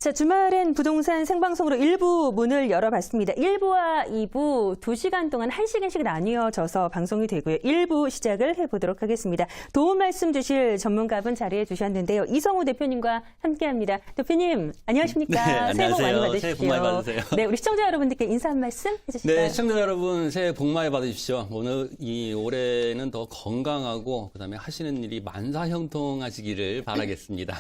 자, 주말엔 부동산 생방송으로 1부 문을 열어봤습니다. 1부와 2부 2시간 동안 1시간씩 나뉘어져서 방송이 되고요. 1부 시작을 해보도록 하겠습니다. 도움 말씀 주실 전문가분 자리해 주셨는데요. 이성우 대표님과 함께합니다. 대표님, 안녕하십니까? 네, 새해 복 많이 안녕하세요. 받으십시오. 새해 복 많이 받으세요. 네, 우리 시청자 여러분들께 인사 한 말씀 해주실까요? 네, 시청자 여러분 새해 복 많이 받으십시오. 오늘 올해는 더 건강하고 그다음에 하시는 일이 만사형통하시기를 바라겠습니다.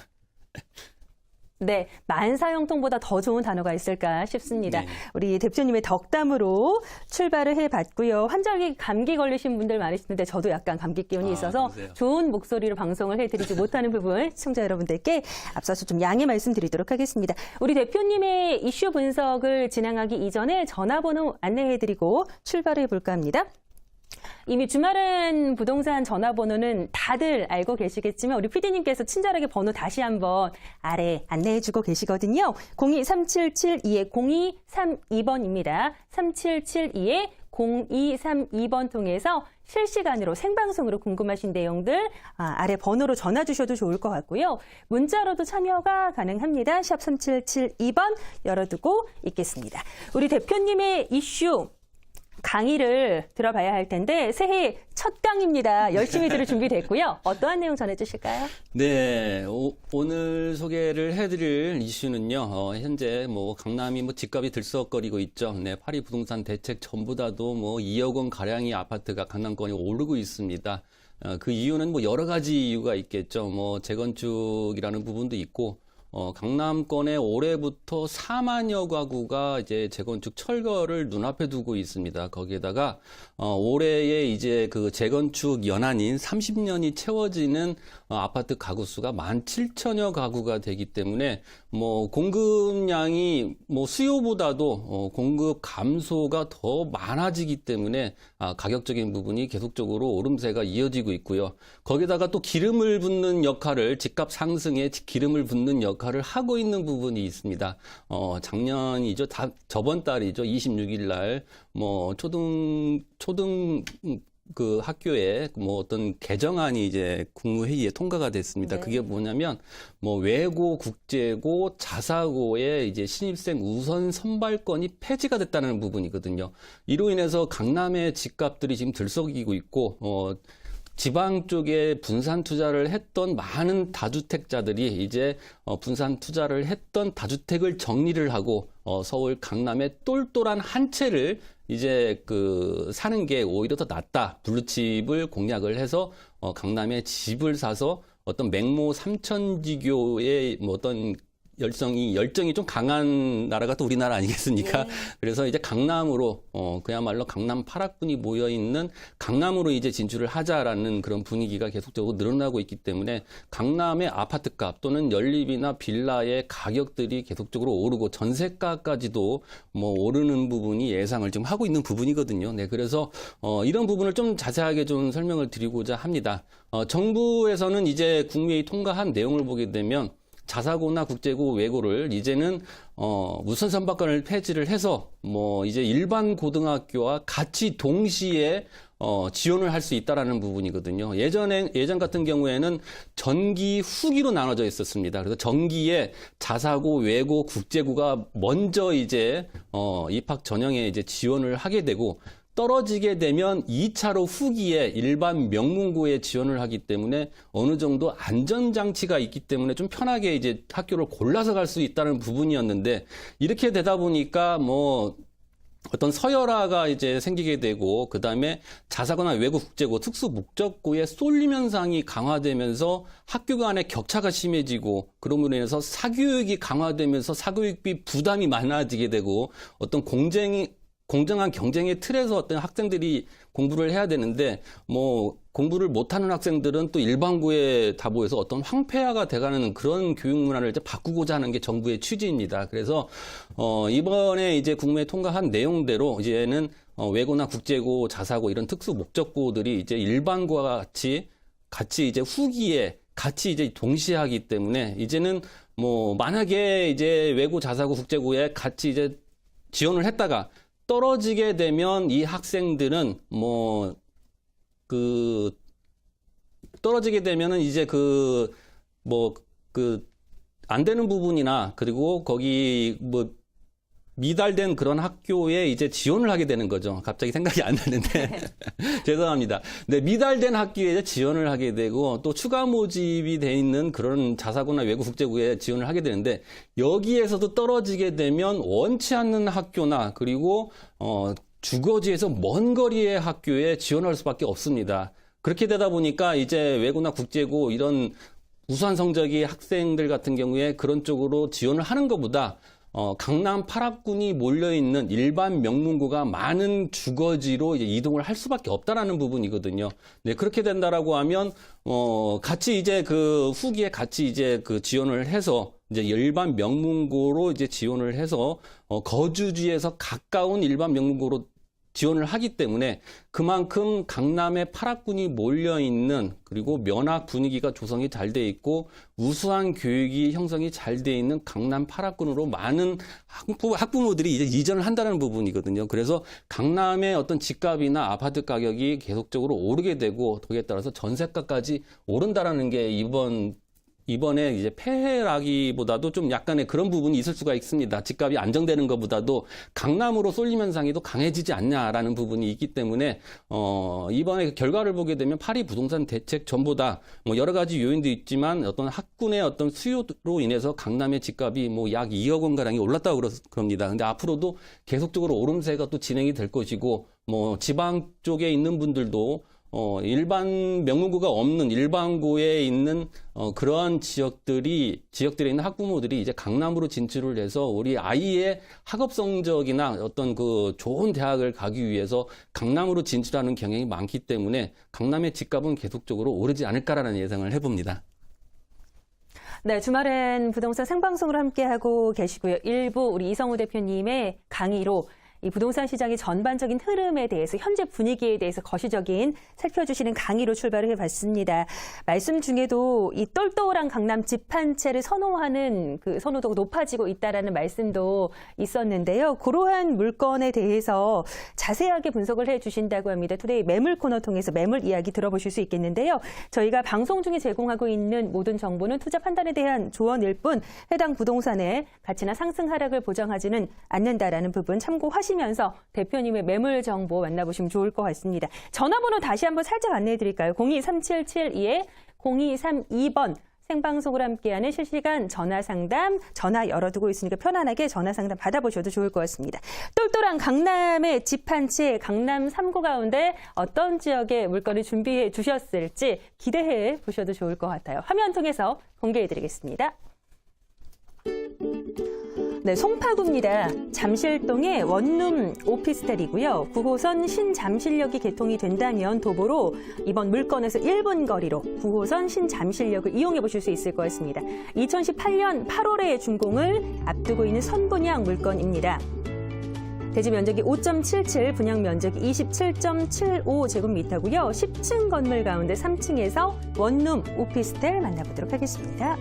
네, 만사형통보다 더 좋은 단어가 있을까 싶습니다. 네. 우리 대표님의 덕담으로 출발을 해봤고요. 환절기 감기 걸리신 분들 많으시는데 저도 약간 감기 기운이 있어서 그러세요? 좋은 목소리로 방송을 해드리지 못하는 부분 시청자 여러분들께 앞서서 좀 양해 말씀드리도록 하겠습니다. 우리 대표님의 이슈 분석을 진행하기 이전에 전화번호 안내해드리고 출발해 볼까 합니다. 이미 주말엔 부동산 전화번호는 다들 알고 계시겠지만 우리 PD님께서 친절하게 번호 다시 한번 아래 안내해주고 계시거든요. 023772-0232번입니다. 3772-0232번 통해서 실시간으로 생방송으로 궁금하신 내용들 아래 번호로 전화 주셔도 좋을 것 같고요. 문자로도 참여가 가능합니다. 샵 3772번 열어두고 있겠습니다. 우리 대표님의 이슈 강의를 들어봐야 할 텐데 새해 첫 강의입니다. 열심히 들을 준비됐고요. 어떠한 내용 전해주실까요? 네, 오늘 소개를 해드릴 이슈는요. 현재 강남이 집값이 들썩거리고 있죠. 네, 파리 부동산 대책 전보다도 2억 원 가량의 아파트가 강남권이 오르고 있습니다. 그 이유는 여러 가지 이유가 있겠죠. 재건축이라는 부분도 있고. 강남권에 올해부터 4만여 가구가 이제 재건축 철거를 눈앞에 두고 있습니다. 거기에다가 올해에 이제 그 재건축 연한인 30년이 채워지는 아파트 가구 수가 17,000여 가구가 되기 때문에 공급량이 수요보다도 공급 감소가 더 많아지기 때문에 가격적인 부분이 계속적으로 오름세가 이어지고 있고요. 거기다가 또 기름을 붓는 역할을 집값 상승에 기름을 붓는 역할을 하고 있는 부분이 있습니다. 작년이죠. 저번 달이죠. 26일 날 초등 그 학교에 어떤 개정안이 이제 국무회의에 통과가 됐습니다. 네. 그게 뭐냐면 외고, 국제고, 자사고의 이제 신입생 우선 선발권이 폐지가 됐다는 부분이거든요. 이로 인해서 강남의 집값들이 지금 들썩이고 있고 지방 쪽에 분산 투자를 했던 많은 다주택자들이 이제 분산 투자를 했던 다주택을 정리를 하고 서울 강남의 똘똘한 한 채를 이제 사는 게 오히려 더 낫다. 블루칩을 공략을 해서 강남에 집을 사서 어떤 맹모 삼천지교의 어떤 열정이 좀 강한 나라가 또 우리나라 아니겠습니까? 네. 그래서 이제 강남으로 그야말로 강남 8학군이 모여 있는 강남으로 이제 진출을 하자라는 그런 분위기가 계속적으로 늘어나고 있기 때문에 강남의 아파트값 또는 연립이나 빌라의 가격들이 계속적으로 오르고 전세가까지도 오르는 부분이 예상을 지금 하고 있는 부분이거든요. 네, 그래서 이런 부분을 좀 자세하게 좀 설명을 드리고자 합니다. 정부에서는 이제 국무회의 통과한 내용을 보게 되면 자사고나 국제고, 외고를 이제는 우선 선발권을 폐지를 해서 이제 일반 고등학교와 같이 동시에 지원을 할 수 있다라는 부분이거든요. 예전 같은 경우에는 전기, 후기로 나눠져 있었습니다. 그래서 전기에 자사고, 외고, 국제고가 먼저 이제 입학 전형에 이제 지원을 하게 되고 떨어지게 되면 2차로 후기에 일반 명문고에 지원을 하기 때문에 어느 정도 안전장치가 있기 때문에 좀 편하게 이제 학교를 골라서 갈 수 있다는 부분이었는데 이렇게 되다 보니까 어떤 서열화가 이제 생기게 되고 그다음에 자사고나 외고, 국제고, 특수 목적고의 쏠림 현상이 강화되면서 학교 간의 격차가 심해지고 그럼으로 인해서 사교육이 강화되면서 사교육비 부담이 많아지게 되고 어떤 공정한 경쟁의 틀에서 어떤 학생들이 공부를 해야 되는데 공부를 못하는 학생들은 또 일반고에 다보해서 어떤 황폐화가 돼가는 그런 교육 문화를 이제 바꾸고자 하는 게 정부의 취지입니다. 그래서 이번에 이제 국무회에 통과한 내용대로 이제는 외고나 국제고, 자사고 이런 특수 목적고들이 이제 일반고와 같이 이제 후기에 같이 이제 동시에 하기 때문에 이제는 만약에 이제 외고, 자사고, 국제고에 같이 이제 지원을 했다가 떨어지게 되면 이 학생들은 떨어지게 되면은 이제 안 되는 부분이나 그리고 거기 뭐 미달된 그런 학교에 이제 지원을 하게 되는 거죠. 갑자기 생각이 안 나는데 죄송합니다. 네, 미달된 학교에 이제 지원을 하게 되고 또 추가 모집이 돼 있는 그런 자사고나 외국 국제고에 지원을 하게 되는데 여기에서도 떨어지게 되면 원치 않는 학교나 그리고 주거지에서 먼 거리의 학교에 지원할 수밖에 없습니다. 그렇게 되다 보니까 이제 외고나 국제고 이런 우수한 성적이 학생들 같은 경우에 그런 쪽으로 지원을 하는 것보다 강남 8학군이 몰려있는 일반 명문고가 많은 주거지로 이제 이동을 할 수밖에 없다라는 부분이거든요. 네, 그렇게 된다라고 하면, 같이 이제 그 후기에 같이 이제 그 지원을 해서 이제 일반 명문고로 이제 지원을 해서, 거주지에서 가까운 일반 명문고로 지원을 하기 때문에 그만큼 강남에 8학군이 몰려있는 그리고 면학 분위기가 조성이 잘 돼 있고 우수한 교육이 형성이 잘 돼 있는 강남 8학군으로 많은 학부모들이 이제 이전을 한다는 부분이거든요. 그래서 강남의 어떤 집값이나 아파트 가격이 계속적으로 오르게 되고 거기에 따라서 전세가까지 오른다라는 게 이번에 이제 폐해라기보다도 좀 약간의 그런 부분이 있을 수가 있습니다. 집값이 안정되는 것보다도 강남으로 쏠림 현상이 더 강해지지 않냐라는 부분이 있기 때문에 이번에 결과를 보게 되면 파리 부동산 대책 전보다 뭐 여러 가지 요인도 있지만 어떤 학군의 어떤 수요로 인해서 강남의 집값이 뭐 약 2억 원 가량이 올랐다고 그럽니다. 근데 앞으로도 계속적으로 오름세가 또 진행이 될 것이고 뭐 지방 쪽에 있는 분들도 일반 명문고가 없는 일반고에 있는 그러한 지역들에 있는 학부모들이 이제 강남으로 진출을 해서 우리 아이의 학업 성적이나 어떤 그 좋은 대학을 가기 위해서 강남으로 진출하는 경향이 많기 때문에 강남의 집값은 계속적으로 오르지 않을까라는 예상을 해봅니다. 네, 주말엔 부동산 생방송으로 함께하고 계시고요. 일부 우리 이성우 대표님의 강의로 이 부동산 시장의 전반적인 흐름에 대해서 현재 분위기에 대해서 거시적인 살펴주시는 강의로 출발을 해봤습니다. 말씀 중에도 이 똘똘한 강남 집 한 채를 선호하는 그 선호도가 높아지고 있다라는 말씀도 있었는데요. 그러한 물건에 대해서 자세하게 분석을 해주신다고 합니다. 투데이 매물 코너 통해서 매물 이야기 들어보실 수 있겠는데요. 저희가 방송 중에 제공하고 있는 모든 정보는 투자 판단에 대한 조언일 뿐 해당 부동산의 가치나 상승 하락을 보장하지는 않는다라는 부분 참고하시면서 대표님의 매물 정보 만나보시면 좋을 것 같습니다. 전화번호 다시 한번 살짝 안내해 드릴까요? 023772-0232번 생방송으로 함께하는 실시간 전화상담 전화 열어두고 있으니까 편안하게 전화상담 받아보셔도 좋을 것 같습니다. 똘똘한 강남의 집 한 채 강남 3구 가운데 어떤 지역의 물건을 준비해 주셨을지 기대해 보셔도 좋을 것 같아요. 화면 통해서 공개해 드리겠습니다. 네, 송파구입니다. 잠실동의 원룸 오피스텔이고요. 9호선 신잠실역이 개통이 된다면 도보로 이번 물건에서 1분 거리로 9호선 신잠실역을 이용해 보실 수 있을 것 같습니다. 2018년 8월에 준공을 앞두고 있는 선분양 물건입니다. 대지 면적이 5.77, 분양 면적이 27.75제곱미터고요. 10층 건물 가운데 3층에서 원룸 오피스텔 만나보도록 하겠습니다.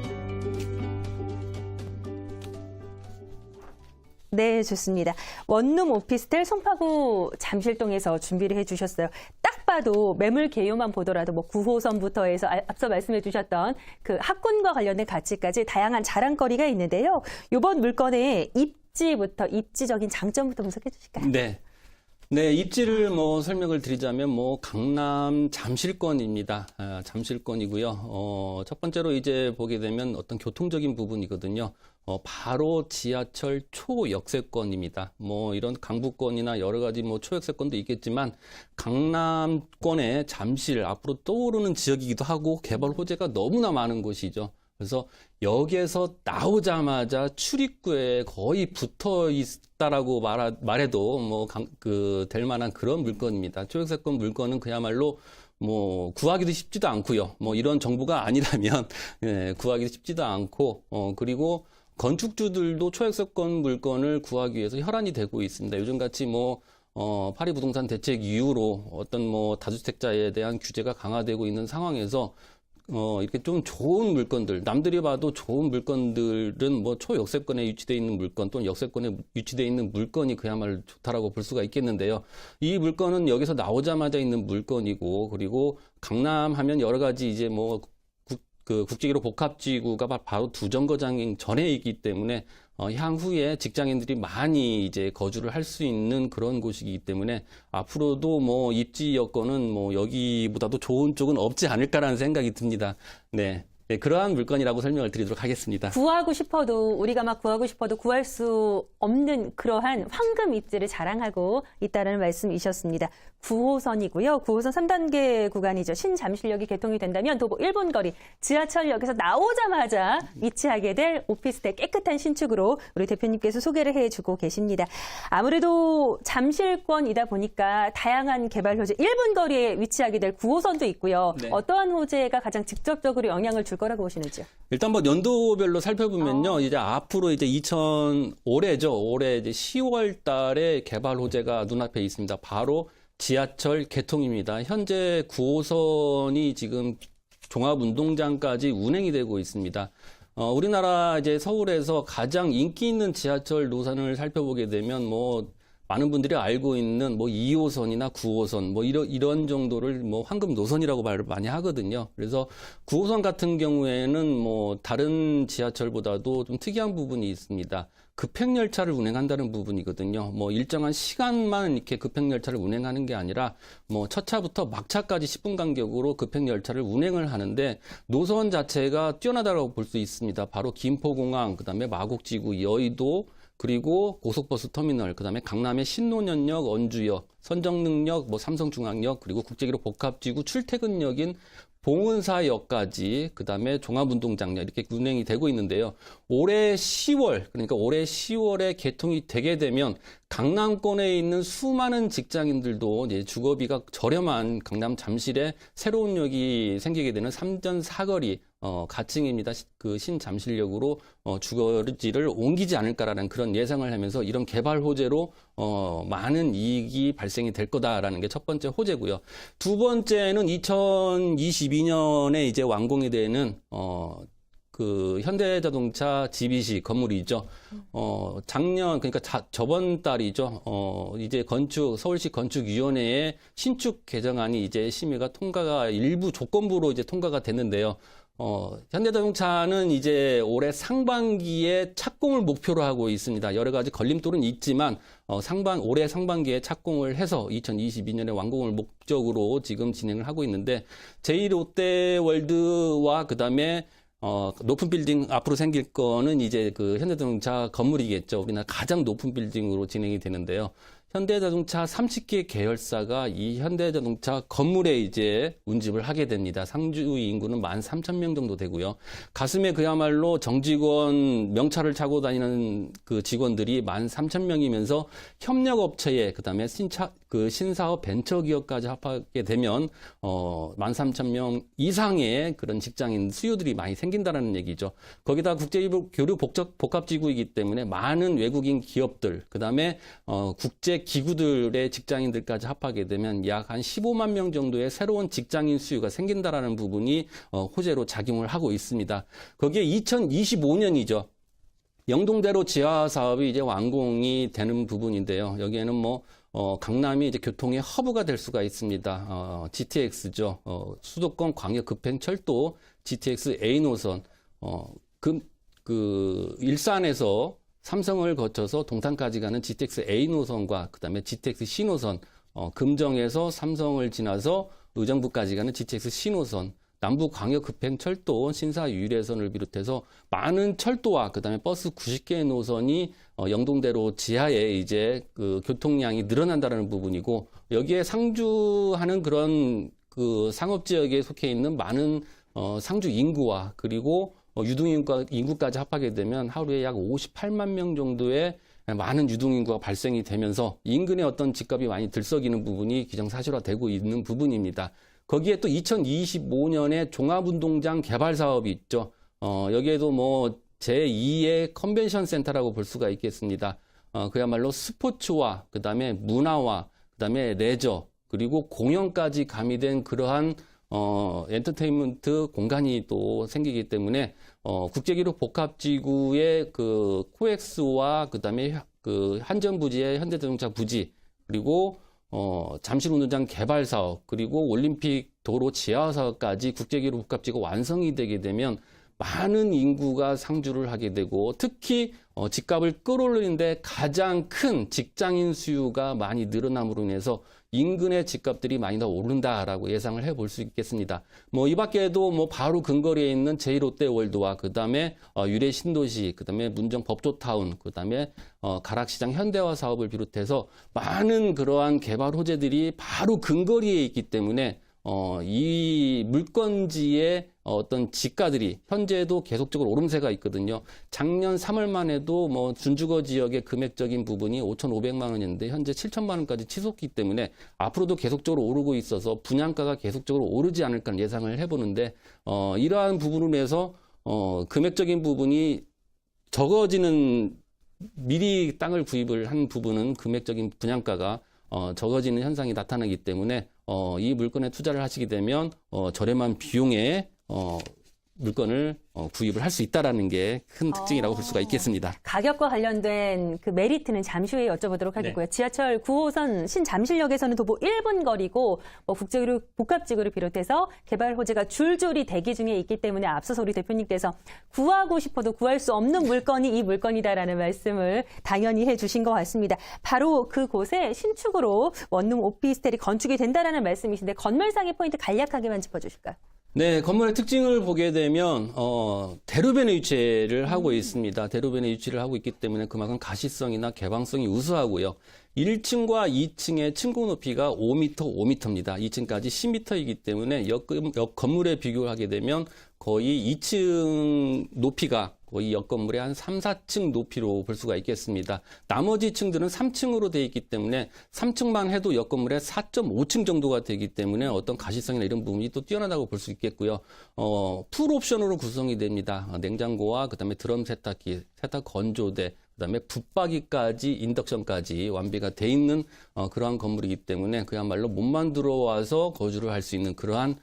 네, 좋습니다. 원룸 오피스텔 송파구 잠실동에서 준비를 해주셨어요. 딱 봐도 매물 개요만 보더라도 뭐 9호선부터 해서 앞서 말씀해 주셨던 그 학군과 관련된 가치까지 다양한 자랑거리가 있는데요. 이번 물건의 입지부터 입지적인 장점부터 분석해 주실까요? 네. 네, 입지를 설명을 드리자면 강남 잠실권입니다. 잠실권이고요. 첫 번째로 이제 보게 되면 어떤 교통적인 부분이거든요. 바로 지하철 초역세권입니다. 이런 강북권이나 여러 가지 초역세권도 있겠지만 강남권의 잠실 앞으로 떠오르는 지역이기도 하고 개발 호재가 너무나 많은 곳이죠. 그래서 여기에서 나오자마자 출입구에 거의 붙어 있다라고 말해도 될 만한 그런 물건입니다. 초역세권 물건은 그야말로 구하기도 쉽지도 않고요. 이런 정보가 아니라면 구하기도 쉽지도 않고 그리고 건축주들도 초역세권 물건을 구하기 위해서 혈안이 되고 있습니다. 요즘같이 파리 부동산 대책 이후로 어떤 다주택자에 대한 규제가 강화되고 있는 상황에서 이렇게 좀 좋은 물건들, 남들이 봐도 좋은 물건들은 초역세권에 위치되어 있는 물건 또는 역세권에 위치되어 있는 물건이 그야말로 좋다라고 볼 수가 있겠는데요. 이 물건은 여기서 나오자마자 있는 물건이고, 그리고 강남 하면 여러 가지 이제 그 국제기록 복합지구가 바로 두 정거장 전에 있기 때문에 향후에 직장인들이 많이 이제 거주를 할 수 있는 그런 곳이기 때문에 앞으로도 뭐 입지 여건은 뭐 여기보다도 좋은 쪽은 없지 않을까라는 생각이 듭니다. 네. 네, 그러한 물건이라고 설명을 드리도록 하겠습니다. 우리가 막 구하고 싶어도 구할 수 없는 그러한 황금 입지를 자랑하고 있다는 말씀이셨습니다. 9호선이고요. 9호선 3단계 구간이죠. 신잠실역이 개통이 된다면 도보 1분 거리 지하철역에서 나오자마자 위치하게 될 오피스텔 깨끗한 신축으로 우리 대표님께서 소개를 해주고 계십니다. 아무래도 잠실권이다 보니까 다양한 개발 호재 1분 거리에 위치하게 될 9호선도 있고요. 네. 어떠한 호재가 가장 직접적으로 영향을 줄 거라고 보시는지요? 일단 뭐 연도별로 살펴보면요. 이제 앞으로 이제 올해죠. 올해 이제 10월 달에 개발 호재가 눈앞에 있습니다. 바로 지하철 개통입니다. 현재 9호선이 지금 종합운동장까지 운행이 되고 있습니다. 우리나라 이제 서울에서 가장 인기 있는 지하철 노선을 살펴보게 되면 뭐 많은 분들이 알고 있는 뭐 2호선이나 9호선 뭐 이런 정도를 뭐 황금 노선이라고 말을 많이 하거든요. 그래서 9호선 같은 경우에는 뭐 다른 지하철보다도 좀 특이한 부분이 있습니다. 급행열차를 운행한다는 부분이거든요. 뭐 일정한 시간만 이렇게 급행열차를 운행하는 게 아니라 뭐 첫 차부터 막차까지 10분 간격으로 급행열차를 운행을 하는데 노선 자체가 뛰어나다고 볼 수 있습니다. 바로 김포공항, 그다음에 마곡지구, 여의도, 그리고 고속버스 터미널, 그다음에 강남의 신논현역, 언주역, 선정릉역, 뭐 삼성중앙역, 그리고 국제기록 복합지구 출퇴근역인 봉은사역까지, 그다음에 종합운동장역 이렇게 운행이 되고 있는데요. 올해 10월, 그러니까 올해 10월에 개통이 되게 되면 강남권에 있는 수많은 직장인들도 이제 주거비가 저렴한 강남 잠실에 새로운 역이 생기게 되는 3전 4거리 가칭입니다. 그 신잠실역으로 주거지를 옮기지 않을까라는 그런 예상을 하면서 이런 개발 호재로 많은 이익이 발생이 될 거다라는 게 첫 번째 호재고요. 두 번째는 2022년에 이제 완공이 되는 그 현대자동차 GBC 건물이죠. 작년 그러니까 저번 달이죠. 이제 서울시 건축위원회의 신축 개정안이 이제 심의가 통과가 일부 조건부로 이제 통과가 됐는데요. 현대자동차는 이제 올해 상반기에 착공을 목표로 하고 있습니다. 여러 가지 걸림돌은 있지만 올해 상반기에 착공을 해서 2022년에 완공을 목적으로 지금 진행을 하고 있는데 제2롯데월드와 그다음에 높은 빌딩 앞으로 생길 거는 이제 그 현대자동차 건물이겠죠. 우리나라 가장 높은 빌딩으로 진행이 되는데요. 현대자동차 30개 계열사가 이 현대자동차 건물에 이제 운집을 하게 됩니다. 상주 인구는 13,000명 정도 되고요. 가슴에 그야말로 정직원 명찰을 차고 다니는 그 직원들이 13,000명이면서 협력업체에 그다음에 신사업 벤처기업까지 합하게 되면 13,000명 이상의 그런 직장인 수요들이 많이 생긴다는 얘기죠. 거기다 국제교류 복합지구이기 때문에 많은 외국인 기업들 그다음에 국제 기구들의 직장인들까지 합하게 되면 약 한 15만 명 정도의 새로운 직장인 수요가 생긴다라는 부분이 호재로 작용을 하고 있습니다. 거기에 2025년이죠. 영동대로 지하 사업이 이제 완공이 되는 부분인데요. 여기에는 강남이 이제 교통의 허브가 될 수가 있습니다. GTX죠. 수도권 광역 급행철도 GTX A 노선. 일산에서 삼성을 거쳐서 동탄까지 가는 GTX A 노선과 그다음에 GTX C 노선, 금정에서 삼성을 지나서 의정부까지 가는 GTX C 노선, 남부 광역 급행철도 신사 유일해선을 비롯해서 많은 철도와 그다음에 버스 90개의 노선이 영동대로 지하에 이제 그 교통량이 늘어난다는 부분이고 여기에 상주하는 그런 그 상업 지역에 속해 있는 많은 상주 인구와 그리고 유동인구까지 합하게 되면 하루에 약 58만 명 정도의 많은 유동인구가 발생이 되면서 인근의 어떤 집값이 많이 들썩이는 부분이 기정사실화되고 있는 부분입니다. 거기에 또 2025년에 종합운동장 개발 사업이 있죠. 여기에도 제2의 컨벤션 센터라고 볼 수가 있겠습니다. 그야말로 스포츠와 그다음에 문화와 그다음에 레저 그리고 공연까지 가미된 그러한 엔터테인먼트 공간이 또 생기기 때문에 국제기록 복합지구의 그 코엑스와 그다음에 그 한전부지의 현대자동차 부지 그리고 잠실운동장 개발 사업 그리고 올림픽 도로 지하화까지 국제기로 복합지구 완성이 되게 되면 많은 인구가 상주를 하게 되고 특히 집값을 끌어올리는데 가장 큰 직장인 수요가 많이 늘어남으로 인해서 인근의 집값들이 많이 더 오른다라고 예상을 해볼 수 있겠습니다. 이 밖에도 바로 근거리에 있는 제2롯데월드와 그다음에 유래 신도시, 그다음에 문정 법조타운, 그다음에 가락시장 현대화 사업을 비롯해서 많은 그러한 개발 호재들이 바로 근거리에 있기 때문에 이 물건지의 어떤 지가들이 현재도 계속적으로 오름세가 있거든요. 작년 3월만 해도 준주거 지역의 금액적인 부분이 5,500만 원이었는데 현재 7천만 원까지 치솟기 때문에 앞으로도 계속적으로 오르고 있어서 분양가가 계속적으로 오르지 않을까 예상을 해보는데 이러한 부분으로 해서 금액적인 부분이 적어지는 미리 땅을 구입을 한 부분은 금액적인 분양가가 적어지는 현상이 나타나기 때문에 이 물건에 투자를 하시게 되면 저렴한 비용에 물건을 구입을 할 수 있다라는 게 큰 특징이라고 볼 수가 있겠습니다. 가격과 관련된 그 메리트는 잠시 후에 여쭤보도록 하겠고요. 네. 지하철 9호선 신잠실역에서는 도보 1분 거리고 국제기로 복합지구를 비롯해서 개발 호재가 줄줄이 대기 중에 있기 때문에 앞서서 우리 대표님께서 구하고 싶어도 구할 수 없는 물건이 이 물건이다라는 말씀을 당연히 해주신 것 같습니다. 바로 그곳에 신축으로 원룸 오피스텔이 건축이 된다라는 말씀이신데 건물상의 포인트 간략하게만 짚어주실까요? 네, 건물의 특징을 보게 되면 대로변에 위치를 하고 있습니다. 대로변에 위치를 하고 있기 때문에 그만큼 가시성이나 개방성이 우수하고요. 1층과 2층의 층고 높이가 5m, 5m입니다. 2층까지 10m이기 때문에 옆 건물에 비교를 하게 되면 거의 2층 높이가 거의 옆 건물의 한 3, 4층 높이로 볼 수가 있겠습니다. 나머지 층들은 3층으로 되어 있기 때문에 3층만 해도 옆 건물의 4.5층 정도가 되기 때문에 어떤 가시성이나 이런 부분이 또 뛰어나다고 볼 수 있겠고요. 풀 옵션으로 구성이 됩니다. 냉장고와 그다음에 드럼 세탁기, 세탁 건조대, 그다음에 붙박이까지 인덕션까지 완비가 돼 있는 그러한 건물이기 때문에 그야말로 몸만 들어와서 거주를 할 수 있는 그러한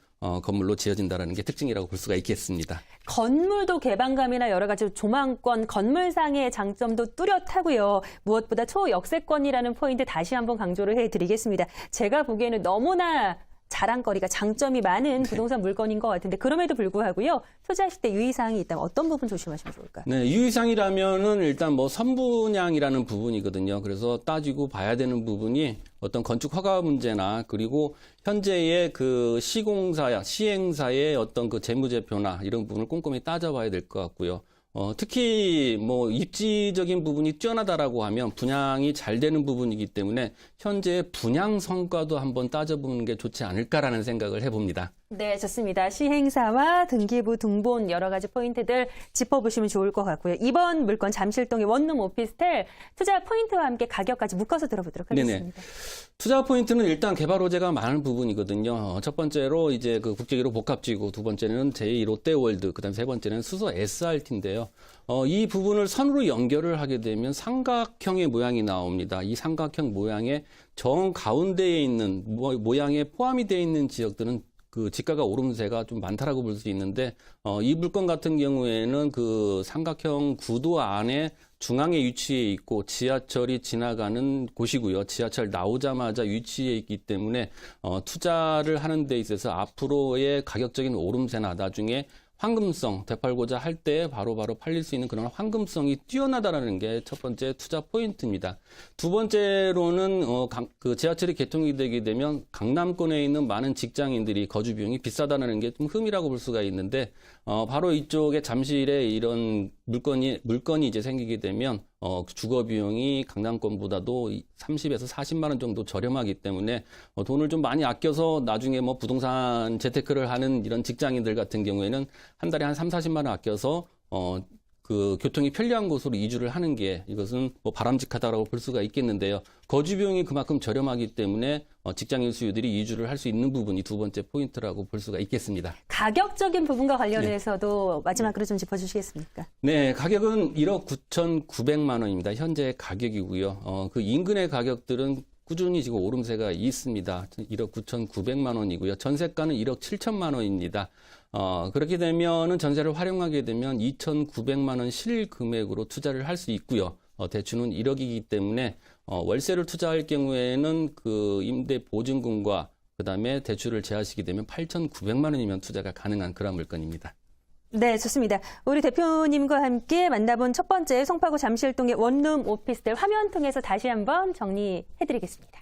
건물로 지어진다는 게 특징이라고 볼 수가 있겠습니다. 건물도 개방감이나 여러 가지 조망권, 건물상의 장점도 뚜렷하고요. 무엇보다 초역세권이라는 포인트 다시 한번 강조를 해드리겠습니다. 제가 보기에는 너무나 자랑거리가 장점이 많은 부동산 물건인 것 같은데 그럼에도 불구하고요. 투자하실 때 유의사항이 있다면 어떤 부분 조심하시면 좋을까요? 네, 유의사항이라면은 일단 선분양이라는 부분이거든요. 그래서 따지고 봐야 되는 부분이 어떤 건축 허가 문제나 그리고 현재의 그 시행사의 어떤 그 재무제표나 이런 부분을 꼼꼼히 따져봐야 될 것 같고요. 특히 입지적인 부분이 뛰어나다라고 하면 분양이 잘 되는 부분이기 때문에 현재 분양 성과도 한번 따져보는 게 좋지 않을까라는 생각을 해봅니다. 네, 좋습니다. 시행사와 등기부 등본 여러 가지 포인트들 짚어보시면 좋을 것 같고요. 이번 물건 잠실동의 원룸 오피스텔 투자 포인트와 함께 가격까지 묶어서 들어보도록 하겠습니다. 네네. 투자 포인트는 일단 개발 호재가 많은 부분이거든요. 첫 번째로 이제 그 국제기로 복합지구, 두 번째는 제2롯데월드, 그다음 세 번째는 수서 SRT인데요. 이 부분을 선으로 연결을 하게 되면 삼각형의 모양이 나옵니다. 이 삼각형 모양의 정 가운데에 있는 모양에 포함이 되어 있는 지역들은 그 지가가 오름세가 좀 많다라고 볼 수 있는데 이 물건 같은 경우에는 그 삼각형 구도 안에 중앙에 위치해 있고 지하철이 지나가는 곳이고요. 지하철 나오자마자 위치해 있기 때문에 투자를 하는 데 있어서 앞으로의 가격적인 오름세나 나중에 황금성, 되팔고자 할 때 바로바로 팔릴 수 있는 그런 황금성이 뛰어나다라는 게 첫 번째 투자 포인트입니다. 두 번째로는 그 지하철이 개통이 되게 되면 강남권에 있는 많은 직장인들이 거주 비용이 비싸다는 게 좀 흠이라고 볼 수가 있는데 바로 이쪽에 잠실에 이런 물건이 이제 생기게 되면 주거 비용이 강남권보다도 30에서 40만 원 정도 저렴하기 때문에 돈을 좀 많이 아껴서 나중에 부동산 재테크를 하는 이런 직장인들 같은 경우에는 한 달에 한 3, 40만 원 아껴서 그 교통이 편리한 곳으로 이주를 하는 게 이것은 바람직하다라고 볼 수가 있겠는데요. 거주 비용이 그만큼 저렴하기 때문에 직장인 수요들이 이주를 할 수 있는 부분이 두 번째 포인트라고 볼 수가 있겠습니다. 가격적인 부분과 관련해서도 마지막으로 좀 짚어주시겠습니까? 네, 가격은 1억 9,900만 원입니다. 현재 가격이고요. 그 인근의 가격들은 꾸준히 지금 오름세가 있습니다. 1억 9,900만 원이고요. 전세가는 1억 7천만 원입니다. 그렇게 되면은 전세를 활용하게 되면 2,900만 원 실금액으로 투자를 할 수 있고요. 대출은 1억이기 때문에 월세를 투자할 경우에는 그 임대 보증금과 그다음에 대출을 제하시게 되면 8,900만 원이면 투자가 가능한 그런 물건입니다. 네, 좋습니다. 우리 대표님과 함께 만나본 첫 번째 송파구 잠실동의 원룸 오피스텔 화면 통해서 다시 한번 정리해드리겠습니다.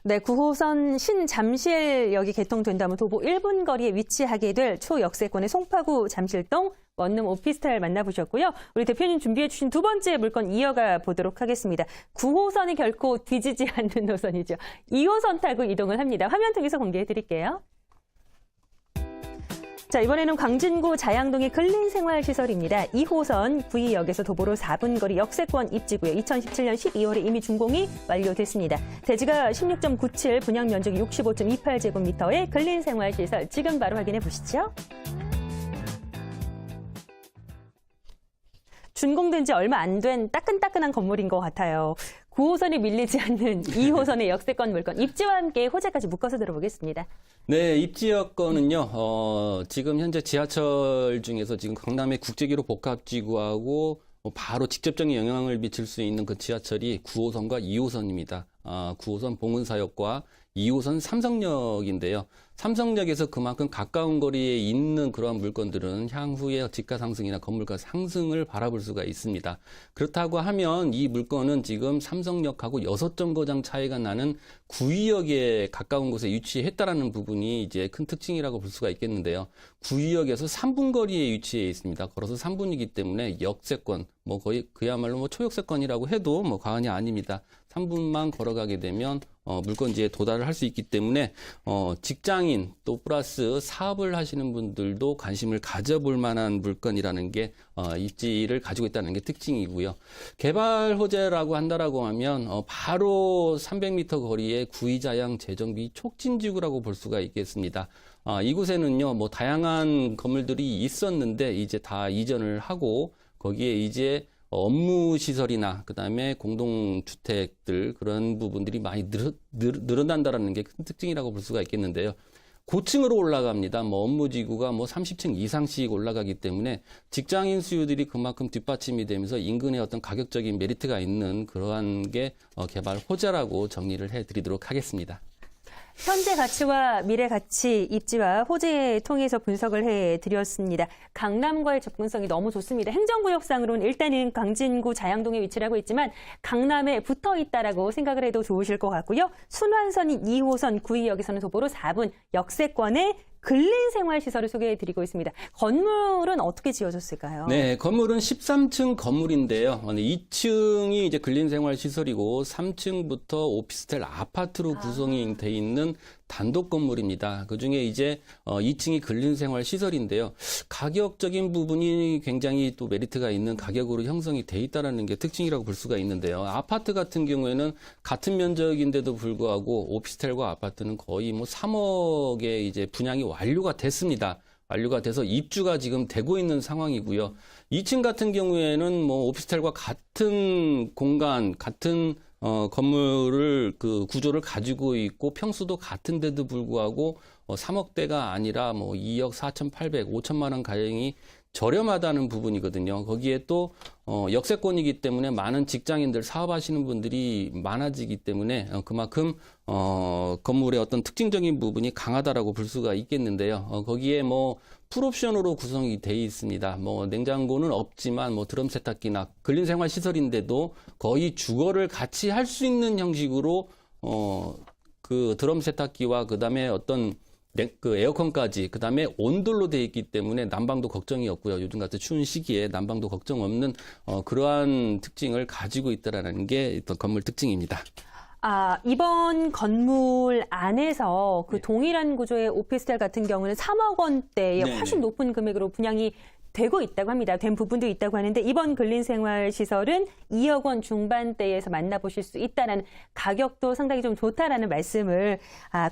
네, 9호선 신잠실역이 개통된다면 도보 1분 거리에 위치하게 될 초역세권의 송파구 잠실동 원룸 오피스텔 만나보셨고요. 우리 대표님 준비해 주신 두 번째 물건 이어가 보도록 하겠습니다. 9호선이 결코 뒤지지 않는 노선이죠. 2호선 타고 이동을 합니다. 화면 통해서 공개해 드릴게요. 자, 이번에는 광진구 자양동의 근린생활시설입니다. 2호선 구의역에서 도보로 4분 거리 역세권 입지고요. 2017년 12월에 이미 준공이 완료됐습니다. 대지가 16.97, 분양 면적이 65.28제곱미터의 근린생활시설 지금 바로 확인해 보시죠. 준공된 지 얼마 안 된 따끈따끈한 건물인 것 같아요. 9호선이 밀리지 않는 2호선의 역세권 물건, 입지와 함께 호재까지 묶어서 들어보겠습니다. 네, 입지 여건은요, 지금 현재 지하철 중에서 지금 강남의 국제기로 복합지구하고 바로 직접적인 영향을 미칠 수 있는 그 지하철이 9호선과 2호선입니다. 9호선 봉은사역과 2호선 삼성역인데요. 삼성역에서 그만큼 가까운 거리에 있는 그러한 물건들은 향후에 집가 상승이나 건물가 상승을 바라볼 수가 있습니다. 그렇다고 하면 이 물건은 지금 삼성역하고 6정거장 차이가 나는 구의역에 가까운 곳에 위치했다라는 부분이 이제 큰 특징이라고 볼 수가 있겠는데요. 구의역에서 3분 거리에 위치해 있습니다. 걸어서 3분이기 때문에 역세권, 뭐 거의 그야말로 뭐 초역세권이라고 해도 뭐 과언이 아닙니다. 3분만 걸어가게 되면 물건지에 도달을 할 수 있기 때문에 직장인 또 플러스 사업을 하시는 분들도 관심을 가져볼 만한 물건이라는 게 입지를 가지고 있다는 게 특징이고요. 개발 호재라고 한다라고 하면 바로 300m 거리에 구의자양 재정비 촉진지구라고 볼 수가 있겠습니다. 이곳에는요, 뭐 다양한 건물들이 있었는데 이제 다 이전을 하고 거기에 이제 업무 시설이나 그다음에 공동주택들 그런 부분들이 많이 늘어난다라는 게 큰 특징이라고 볼 수가 있겠는데요. 고층으로 올라갑니다. 뭐 업무지구가 뭐 30층 이상씩 올라가기 때문에 직장인 수요들이 그만큼 뒷받침이 되면서 인근에 어떤 가격적인 메리트가 있는 그러한 게 개발 호재라고 정리를 해드리도록 하겠습니다. 현재 가치와 미래 가치, 입지와 호재 통해서 분석을 해드렸습니다. 강남과의 접근성이 너무 좋습니다. 행정구역상으로는 일단은 광진구 자양동에 위치를 하고 있지만 강남에 붙어 있다라고 생각을 해도 좋으실 것 같고요. 순환선인 2호선 구의역에서는 도보로 4분 역세권의 근린생활시설을 소개해드리고 있습니다. 건물은 어떻게 지어졌을까요? 네, 건물은 13층 건물인데요. 2층이 이제 근린생활시설이고 3층부터 오피스텔 아파트로 구성이 돼 있는 단독 건물입니다. 그중에 이제 2층이 근린생활시설인데요. 가격적인 부분이 굉장히 또 메리트가 있는 가격으로 형성이 돼 있다는 게 특징이라고 볼 수가 있는데요. 아파트 같은 경우에는 같은 면적인데도 불구하고 오피스텔과 아파트는 거의 뭐 3억에 이제 분양이 완료가 됐습니다. 완료가 돼서 입주가 지금 되고 있는 상황이고요. 2층 같은 경우에는 뭐 오피스텔과 같은 공간, 같은 건물을 그 구조를 가지고 있고 평수도 같은데도 불구하고 3억대가 아니라 뭐 2억 4,800, 5천만 원 가량이 저렴하다는 부분이거든요. 거기에 또 역세권이기 때문에 많은 직장인들 사업하시는 분들이 많아지기 때문에 그만큼 건물의 어떤 특징적인 부분이 강하다라고 볼 수가 있겠는데요. 거기에 뭐 풀옵션으로 구성이 돼 있습니다. 뭐 냉장고는 없지만 뭐 드럼 세탁기나 근린생활 시설인데도 거의 주거를 같이 할 수 있는 형식으로 그 드럼 세탁기와 그다음에 어떤 그 에어컨까지 그다음에 온돌로 되어 있기 때문에 난방도 걱정이 없고요. 요즘 같은 추운 시기에 난방도 걱정 없는 그러한 특징을 가지고 있다라는 게 건물 특징입니다. 이번 건물 안에서 그 동일한 구조의 오피스텔 같은 경우는 3억 원대의 훨씬 높은 금액으로 분양이 되고 있다고 합니다. 된 부분도 있다고 하는데 이번 근린생활시설은 2억 원 중반대에서 만나보실 수 있다는 가격도 상당히 좀 좋다라는 말씀을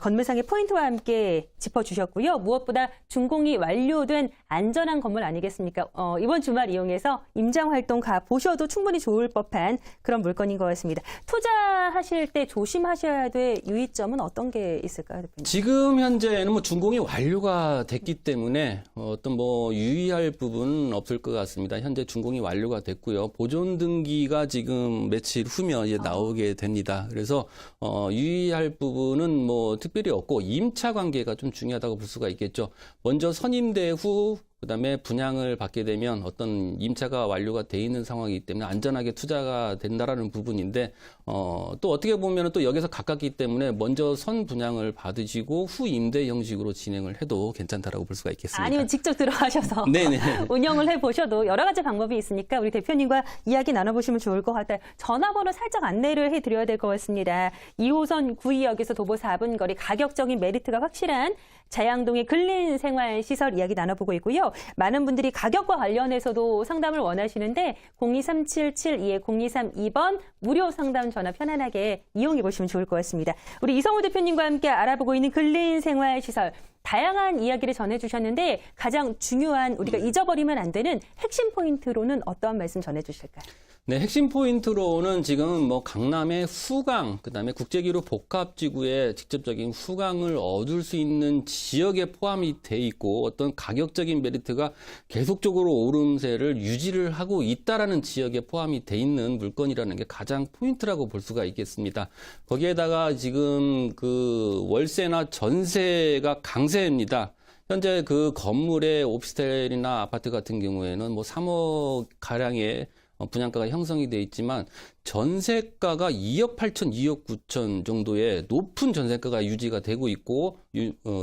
건물상의 포인트와 함께 짚어주셨고요. 무엇보다 준공이 완료된 안전한 건물 아니겠습니까? 이번 주말 이용해서 임장활동 가보셔도 충분히 좋을 법한 그런 물건인 것 같습니다. 투자하실 때 조심하셔야 될 유의점은 어떤 게 있을까요, 대표님? 지금 현재는 뭐 준공이 완료가 됐기 때문에 어떤 뭐 유의할 부분은 없을 것 같습니다. 현재 준공이 완료가 됐고요. 보존 등기가 지금 며칠 후면 이제 나오게 됩니다. 그래서 유의할 부분은 뭐 특별히 없고 임차 관계가 좀 중요하다고 볼 수가 있겠죠. 먼저 선임대 후 그다음에 분양을 받게 되면 어떤 임차가 완료가 돼 있는 상황이기 때문에 안전하게 투자가 된다라는 부분인데 또 어떻게 보면 또 여기서 가깝기 때문에 먼저 선 분양을 받으시고 후 임대 형식으로 진행을 해도 괜찮다라고 볼 수가 있겠습니다. 아니면 직접 들어가셔서 네네. 운영을 해보셔도 여러 가지 방법이 있으니까 우리 대표님과 이야기 나눠보시면 좋을 것 같아요. 전화번호 살짝 안내를 해드려야 될 것 같습니다. 2호선 구의역에서 도보 4분 거리 가격적인 메리트가 확실한 자양동의 근린생활시설 이야기 나눠보고 있고요. 많은 분들이 가격과 관련해서도 상담을 원하시는데 02377-0232번 무료 상담 전화 편안하게 이용해 보시면 좋을 것 같습니다. 우리 이성우 대표님과 함께 알아보고 있는 근린생활시설 다양한 이야기를 전해주셨는데 가장 중요한 우리가 잊어버리면 안 되는 핵심 포인트로는 어떠한 말씀 전해주실까요? 네, 핵심 포인트로는 지금 뭐 강남의 후강, 그다음에 국제기로 복합지구에 직접적인 후강을 얻을 수 있는 지역에 포함이 돼 있고 어떤 가격적인 메리트가 계속적으로 오름세를 유지를 하고 있다라는 지역에 포함이 돼 있는 물건이라는 게 가장 포인트라고 볼 수가 있겠습니다. 거기에다가 지금 그 월세나 전세가 강세입니다. 현재 그 건물의 오피스텔이나 아파트 같은 경우에는 뭐 3억 가량의 분양가가 형성이 돼 있지만 전세가가 2억 8천, 2억 9천 정도의 높은 전세가가 유지가 되고 있고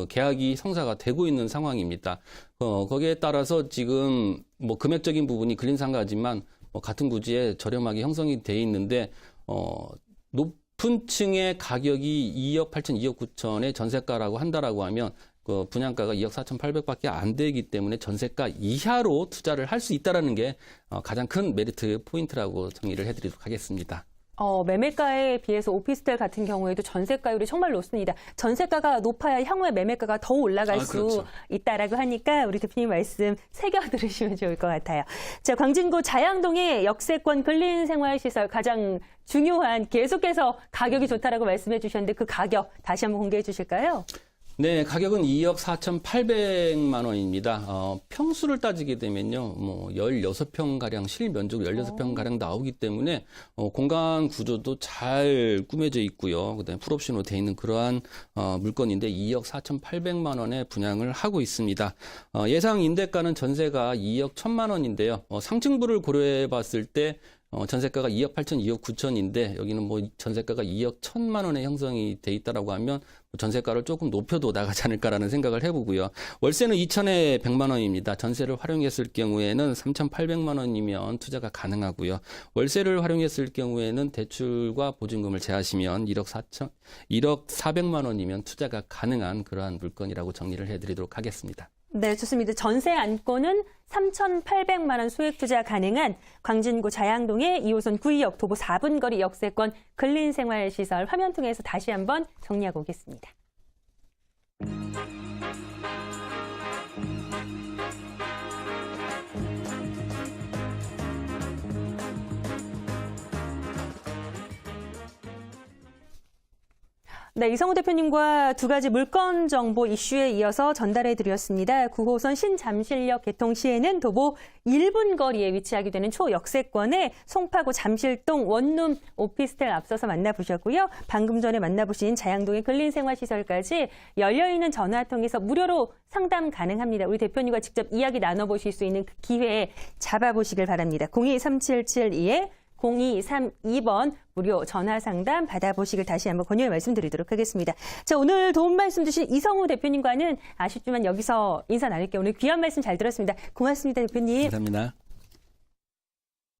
계약이 성사가 되고 있는 상황입니다. 거기에 따라서 지금 뭐 금액적인 부분이 근린상가지만 같은 부지에 저렴하게 형성이 돼 있는데 높은 층의 가격이 2억 8천, 2억 9천의 전세가라고 한다라고 하면 그 분양가가 2억 4,800밖에 안 되기 때문에 전세가 이하로 투자를 할 수 있다라는 게 가장 큰 메리트 포인트라고 정리를 해드리도록 하겠습니다. 매매가에 비해서 오피스텔 같은 경우에도 전세가율이 정말 높습니다. 전세가가 높아야 향후에 매매가가 더 올라갈 그렇죠. 수 있다라고 하니까 우리 대표님 말씀 새겨 들으시면 좋을 것 같아요. 자, 광진구 자양동의 역세권 근린생활시설 가장 중요한 계속해서 가격이 좋다라고 말씀해 주셨는데 그 가격 다시 한번 공개해 주실까요? 네, 가격은 2억 4,800만 원입니다. 평수를 따지게 되면요, 뭐 16평 가량 실면적 16평 가량 나오기 때문에 공간 구조도 잘 꾸며져 있고요. 그다음에 풀옵션으로 돼 있는 그러한 물건인데 2억 4,800만 원에 분양을 하고 있습니다. 예상 임대가는 전세가 2억 1,000만 원인데요. 상층부를 고려해 봤을 때 전세가가 2억 8천, 2억 9천인데 여기는 뭐 전세가가 2억 1,000만 원에 형성이 돼 있다라고 하면 전세가를 조금 높여도 나가지 않을까라는 생각을 해보고요. 월세는 2천에 100만 원입니다. 전세를 활용했을 경우에는 3,800만 원이면 투자가 가능하고요. 월세를 활용했을 경우에는 대출과 보증금을 제하시면 1억 400만 원이면 투자가 가능한 그러한 물건이라고 정리를 해드리도록 하겠습니다. 네, 좋습니다. 전세 안건은 3,800만 원 소액 투자 가능한 광진구 자양동의 2호선 구의역 도보 4분 거리 역세권 근린생활시설 화면 통해서 다시 한번 정리하고 오겠습니다. 네, 이성우 대표님과 두 가지 물건 정보 이슈에 이어서 전달해 드렸습니다. 9호선 신잠실역 개통 시에는 도보 1분 거리에 위치하게 되는 초역세권에 송파구 잠실동 원룸 오피스텔 앞서서 만나보셨고요. 방금 전에 만나보신 자양동의 근린생활시설까지 열려있는 전화 통해서 무료로 상담 가능합니다. 우리 대표님과 직접 이야기 나눠보실 수 있는 그 기회 잡아보시길 바랍니다. 023772에 0232번 무료 전화 상담 받아보시길 다시 한번 권유의 말씀드리도록 하겠습니다. 자, 오늘 도움 말씀 주신 이성우 대표님과는 아쉽지만 여기서 인사 나눌게요. 오늘 귀한 말씀 잘 들었습니다. 고맙습니다, 대표님. 감사합니다.